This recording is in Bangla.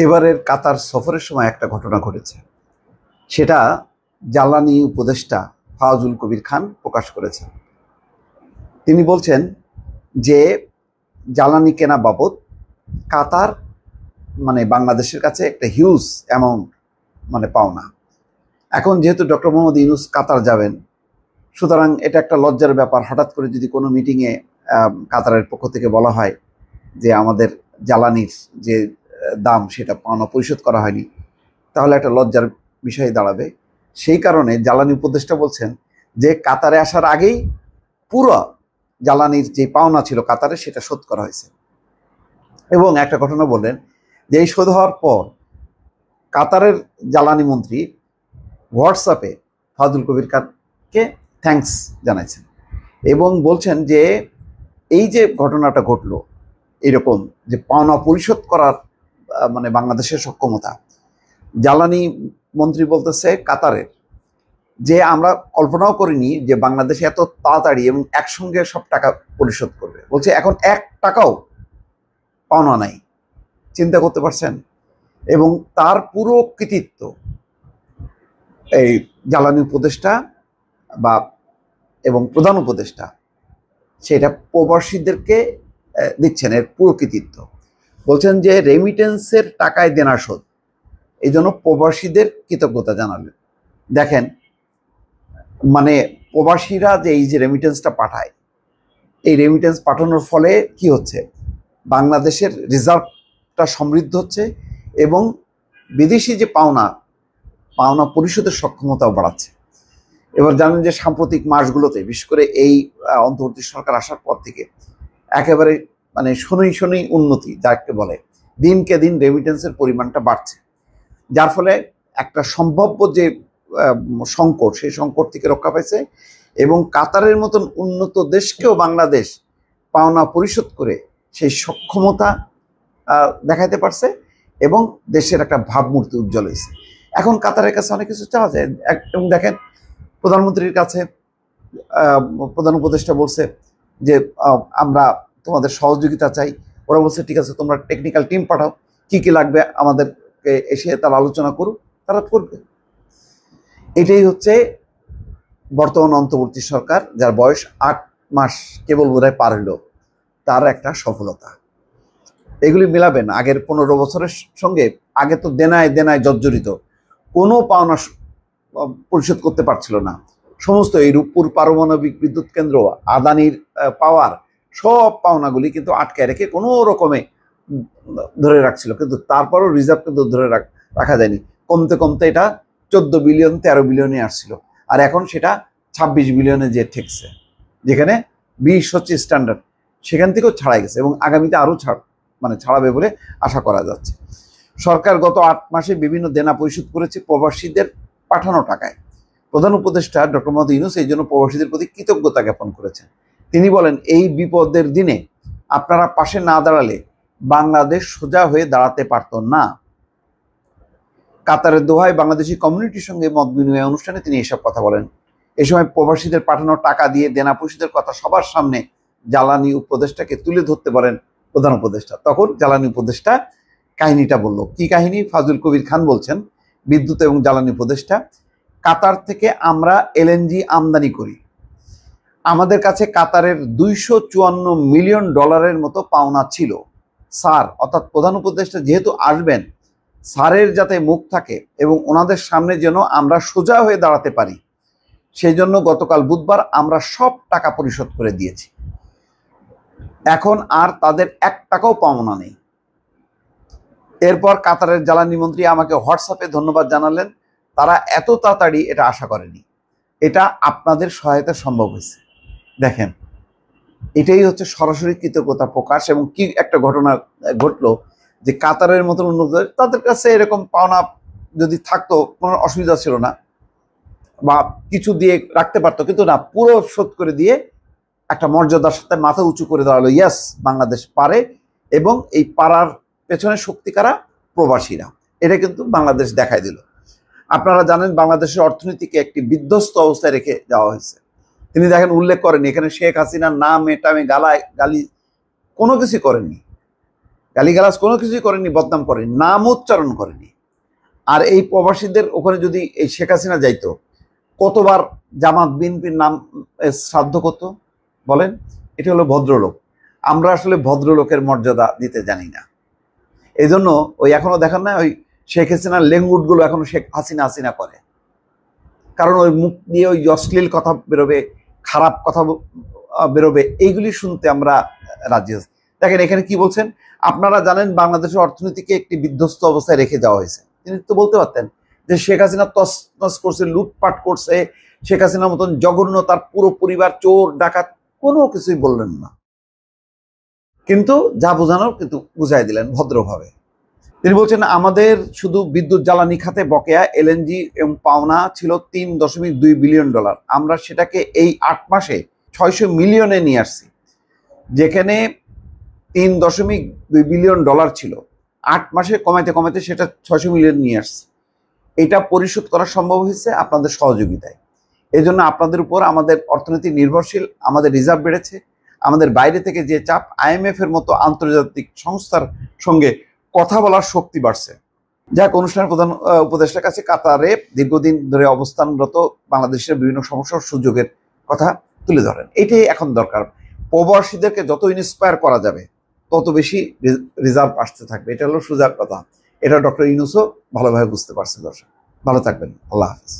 এবারের কাতার সফরের সময় একটা ঘটনা ঘটেছে, সেটা জ্বালানি উপদেষ্টা ফাওজুল কবির খান প্রকাশ করেছেন। তিনি বলছেন যে জ্বালানি কেনা বাবদ কাতার বাংলাদেশের কাছে একটা হিউজ অ্যামাউন্ট পাওনা। এখন যেহেতু ডক্টর মোহাম্মদ ইউনূস কাতার যাবেন, সুতরাং এটা একটা লজ্জার ব্যাপার। হঠাৎ করে যদি কোনো মিটিংয়ে কাতারের পক্ষ থেকে বলা হয় যে আমাদের জ্বালানির যে দাম সেটা পাওনা পরিশোধ করা হয়নি, তাহলে একটা লজ্জার বিষয় দাঁড়াবে। সেই কারণে জ্বালানি উপদেষ্টা বলছেন যে কাতারে আসার আগেই পুরো জ্বালানির যে পাওনা ছিল কাতারে সেটা শোধ করা হয়েছে। এবং একটা ঘটনা বললেন যে এই শোধ হওয়ার পর কাতারের জ্বালানি মন্ত্রী হোয়াটসঅ্যাপে ফাওজুল কবির খানকে থ্যাঙ্কস জানাইছেন এবং বলছেন যে এই যে ঘটনাটা ঘটলো, এরকম যে পাওনা পরিশোধ করার বাংলাদেশের সক্ষমতা, জ্বালানি মন্ত্রী বলতেছে কাতারের যে আমরা কল্পনাও করিনি যে বাংলাদেশ এত তাড়াতাড়ি এবং একসঙ্গে সব টাকা পরিশোধ করবে। বলছে এখন 1 টাকাও পাওনা নাই, চিন্তা করতে পারছেন? এবং তার পুরো কৃতিত্ব এই জ্বালানি উপদেষ্টা এবং প্রধান উপদেষ্টা সেটা প্রবাসীদেরকে দিচ্ছেন, এর পুরো কৃতিত্ব। বলছেন যে রেমিটেন্সের টাকায় দেনা শোধ, এই জন্য প্রবাসীদের কৃতজ্ঞতা জানালেন। দেখেন, প্রবাসীরা যে এই যে রেমিটেন্সটা পাঠায়, এই রেমিটেন্স পাঠানোর ফলে কি হচ্ছে, বাংলাদেশের রিজার্ভটা সমৃদ্ধ হচ্ছে এবং বিদেশি যে পাওনা পরিশোধের সক্ষমতাও বাড়াচ্ছে। এবার জানেন যে সাম্প্রতিক মাসগুলোতে, বিশেষ করে এই অন্তর্বর্তী সরকার আসার পর থেকে একেবারে শনৈ উন্নতি যাকে বলে, দিনকে দিন রেমিটেন্সের পরিমাণটা বাড়ছে, যার ফলে একটা সম্ভাব্য যে সংকট, সেই সংকট থেকে রক্ষা পাইছে এবং কাতারের মতন উন্নত দেশকেও বাংলাদেশ পাওনা পরিশোধ করে সেই সক্ষমতা দেখাইতে পারছে এবং দেশের একটা ভাবমূর্তি উজ্জ্বল হয়েছে। এখন কাতারের কাছে অনেক কিছু চাওয়া যায়। এবং দেখেন, প্রধানমন্ত্রীর কাছে প্রধান উপদেষ্টা বলছে যে আমরা তোমাদের সহযোগিতা চাই। ওরা বলছে ঠিক আছে, তোমরা টেকনিক্যাল টিম পাঠাও, কি কি লাগবে আমাদেরকে এসে তারা আলোচনা করুক, তারা করবে। এটাই হচ্ছে বর্তমান অন্তর্বর্তী সরকার, যার বয়স 8 মাস কেবল বোধহয় পার হলো, তার একটা সফলতা। এগুলি মিলাবেন আগের 15 বছরের সঙ্গে। আগে তো দেনায় জর্জরিত, কোনো পাওনা পরিশোধ করতে পারছিল না। সমস্ত এই রূপপুর পারমাণবিক বিদ্যুৎ কেন্দ্র, আদানির পাওয়ার, সব পাওনাগুলি কিন্তু আটকায় রেখে কোনো রকমে ধরে রাখছিল, কিন্তু তারপরও রিজার্ভ কিন্তু ধরে রাখা যায়নি। কমতে কমতে এটা 14 বিলিয়ন 13 বিলিয়নে আসছিল, আর এখন সেটা 26 বিলিয়নে যে ঠেকছে, যেখানে 20 হচ্ছে স্ট্যান্ডার্ড, সেখান থেকেও ছাড়াই গেছে এবং আগামীতে আরও ছাড়াবে বলে আশা করা যাচ্ছে। সরকার গত 8 মাসে বিভিন্ন দেনা পরিশোধ করেছে প্রবাসীদের পাঠানো টাকায়। প্রধান উপদেষ্টা ডক্টর মোহাম্মদ ইউনূস এই জন্য প্রবাসীদের প্রতি কৃতজ্ঞতা জ্ঞাপন করেছেন। তিনি বলেন, এই বিপদের দিনে আপনারা পাশে না দাঁড়ালে বাংলাদেশ সোজা হয়ে দাঁড়াতে পারত না। কাতারের দোহায় বাংলাদেশি কমিউনিটির সঙ্গে মত বিনিময় অনুষ্ঠানে তিনি এসব কথা বলেন। এ সময় প্রবাসীদের পাঠানো টাকা দিয়ে দেনা পরিশোধের কথা সবার সামনে জ্বালানি উপদেষ্টাকে তুলে ধরতে বলেন প্রধান উপদেষ্টা। তখন জ্বালানি উপদেষ্টা কাহিনীটা বলল। কি কাহিনী? ফাওজুল কবির খান বলছেন, বিদ্যুৎ এবং জ্বালানি উপদেষ্টা, কাতার থেকে আমরা এলএনজি আমদানি করি। আমাদের কাছে কাতারের $254 মিলিয়ন মতো পাওনা ছিল। স্যার, অর্থাৎ প্রধান উপদেষ্টা যেহেতু আসবেন, স্যারের যাতে মুখ থাকে এবং ওনাদের সামনে যেন আমরা সোজা হয়ে দাঁড়াতে পারি, সেই জন্য গতকাল বুধবার আমরা সব টাকা পরিশোধ করে দিয়েছি। এখন আর তাদের 1 টাকাও পাওনা নেই। এরপর কাতারের জ্বালানি মন্ত্রী আমাকে হোয়াটসঅ্যাপে ধন্যবাদ জানালেন, তারা এত তাড়াতাড়ি এটা আশা করেনি, এটা আপনাদের সহায়তা সম্ভব হয়েছে। দেখেন, এটাই হচ্ছে সরাসরি কৃতজ্ঞতা প্রকাশ। এবং কি একটা ঘটনা ঘটলো যে কাতারের মতন উন্নত তাদের কাছে এরকম পাওনা যদি থাকতো কোনো অসুবিধা ছিল না, বা কিছু দিয়ে রাখতে পারতো, কিন্তু না, পুরো শোধ করে দিয়ে একটা মর্যাদার সাথে মাথা উঁচু করে দাঁড়ালো, ইয়াস বাংলাদেশ পারে। এবং এই পারার পেছনে শক্তি কারা? প্রবাসীরা। এটা কিন্তু বাংলাদেশ দেখাই দিল। আপনারা জানেন বাংলাদেশের অর্থনীতিকে একটি বিধ্বস্ত অবস্থায় রেখে যাওয়া হয়েছে। তিনি দেখেন উল্লেখ করেননি এখানে শেখ হাসিনার নাম, এটা আমি গালি কোনো কিছু করেননি। গালিগালাজ কোনো কিছুই করেনি, বদনাম করেনি, নাম উচ্চারণ করেনি। আর এই প্রবাসীদের ওখানে যদি এই শেখ হাসিনা যাইতো, কতবার জামাত বিএনপির নাম শ্রাদ্ধ করতো বলেন? এটা হলো ভদ্রলোক। আমরা আসলে ভদ্রলোকের মর্যাদা দিতে জানি না। এই জন্য ওই এখনো দেখেন না, ওই শেখ হাসিনার লেঙ্গুটগুলো এখনো শেখ হাসিনা হাসিনা করে, কারণ ওই মুখ দিয়ে ওই অশ্লীল কথা বেরোবে, খারাপ কথা বেরোবে, এইগুলি শুনতে আমরা রাজি আছি। দেখেন এখানে কি বলছেন, আপনারা জানেন বাংলাদেশের অর্থনীতিকে একটি বিধ্বস্ত অবস্থায় রেখে যাওয়া হয়েছে। তিনি তো বলতে পারতেন যে শেখ হাসিনা তছনছ করছে, লুটপাট করছে, শেখ হাসিনার মতন জঘন্য, তার পুরো পরিবার চোর ডাকাত, কোনো কিছুই বললেন না। কিন্তু যা বোঝানোর কিন্তু বুঝাই দিলেন ভদ্রভাবে। তিনি বলছেন আমাদের শুধু বিদ্যুৎ জ্বালানি খাতে বকেয়া এলএনজি এবং পাওনা ছিল $3.2 বিলিয়ন। আমরা সেটাকে এই 8 মাসে 600 মিলিয়নে নিয়ে আসছি। যেখানে $3.2 বিলিয়ন ছিল, 8 মাসে কমাইতে কমাইতে সেটা 600 মিলিয়ন নিয়ে আসছে। এটা পরিশোধ করা সম্ভব হয়েছে আপনাদের সহযোগিতায়। এই জন্য আপনাদের উপর আমাদের অর্থনীতি নির্ভরশীল, আমাদের রিজার্ভ বেড়েছে। আমাদের বাইরে থেকে যে চাপ, IMF এর মতো আন্তর্জাতিক সংস্থার সঙ্গে কথা বলার শক্তি বাড়ছে। যাক, অনুষ্ঠানের প্রধান উপদেষ্টার কাছে কাতারে দীর্ঘদিন ধরে অবস্থানরত বাংলাদেশের বিভিন্ন সমস্যা সুযোগের কথা তুলে ধরেন। এটাই এখন দরকার। প্রবাসীদেরকে যত ইন্সপায়ার করা যাবে তত বেশি রিজার্ভ আসতে থাকবে। এটা হলো সোজা কথা। এটা ডক্টর ইউনূসও ভালোভাবে বুঝতে পারছে। দর্শক ভালো থাকবেন, আল্লাহ হাফেজ।